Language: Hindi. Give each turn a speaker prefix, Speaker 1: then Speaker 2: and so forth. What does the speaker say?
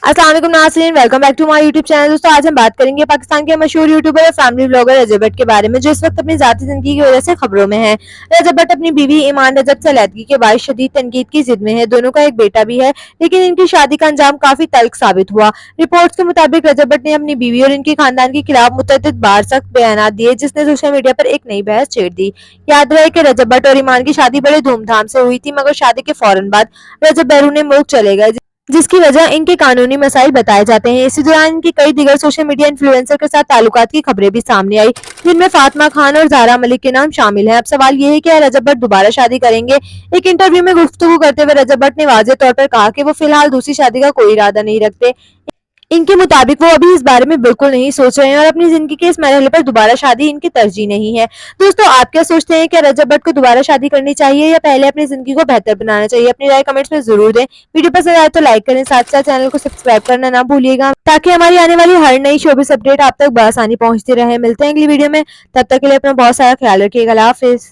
Speaker 1: अस्सलाम वालेकुम नाज़रीन, welcome back to my YouTube channel. दोस्तों आज हम बात करेंगे पाकिस्तान के मशहूर यूट्यूबर और फैमिली ब्लॉगर रजब भट्ट के बारे में, जो इस वक्त अपनी जाती जिंदगी की वजह से खबरों में है। रजब भट्ट अपनी बीवी ईमान रजब से अलहदगी के बाद शदीद तनकीद की जिद में है। दोनों का एक बेटा भी है, लेकिन इनकी शादी का अंजाम काफी तल्ख साबित हुआ। रिपोर्ट्स के मुताबिक रजब भट्ट ने अपनी बीवी और इनके खानदान के खिलाफ मुतअद्दिद बार सख्त बयानात दिए, जिसने सोशल मीडिया पर एक नई बहस छेड़ दी। याद रहे कि रजब भट्ट और ईमान की शादी बड़े धूमधाम से हुई थी, मगर शादी के फौरन बाद रजब बैरून मुल्क चले गए, जिसकी वजह इनके कानूनी मसाइल बताए जाते हैं। इसी दौरान इनकी कई दिगर सोशल मीडिया इन्फ्लुएंसर के साथ ताल्लुकात की खबरें भी सामने आई, जिनमें फातिमा खान और ज़ारा मलिक के नाम शामिल हैं। अब सवाल ये है कि रजब भट्ट दोबारा शादी करेंगे? एक इंटरव्यू में गुफ्तगू करते हुए रजब भट्ट ने वाज़ेह तौर पर कहा कि वो फिलहाल दूसरी शादी का कोई इरादा नहीं रखते। इनके मुताबिक वो अभी इस बारे में बिल्कुल नहीं सोच रहे हैं और अपनी जिंदगी के इस मरहले पर दोबारा शादी इनकी तरजीह नहीं है। दोस्तों आप क्या सोचते हैं, क्या रजब भट्ट को दोबारा शादी करनी चाहिए या पहले अपनी जिंदगी को बेहतर बनाना चाहिए? अपनी राय कमेंट्स में जरूर दें। वीडियो पसंद आए तो लाइक करें, साथ साथ चैनल को सब्सक्राइब करना ना भूलिएगा, ताकि हमारी आने वाली हर नई शोबिस अपडेट आप तक बआसानी पहुंचती रहे। मिलते हैं अगली वीडियो में, तब तक के लिए अपना बहुत सारा ख्याल रखिएगा। अल्लाह हाफिज।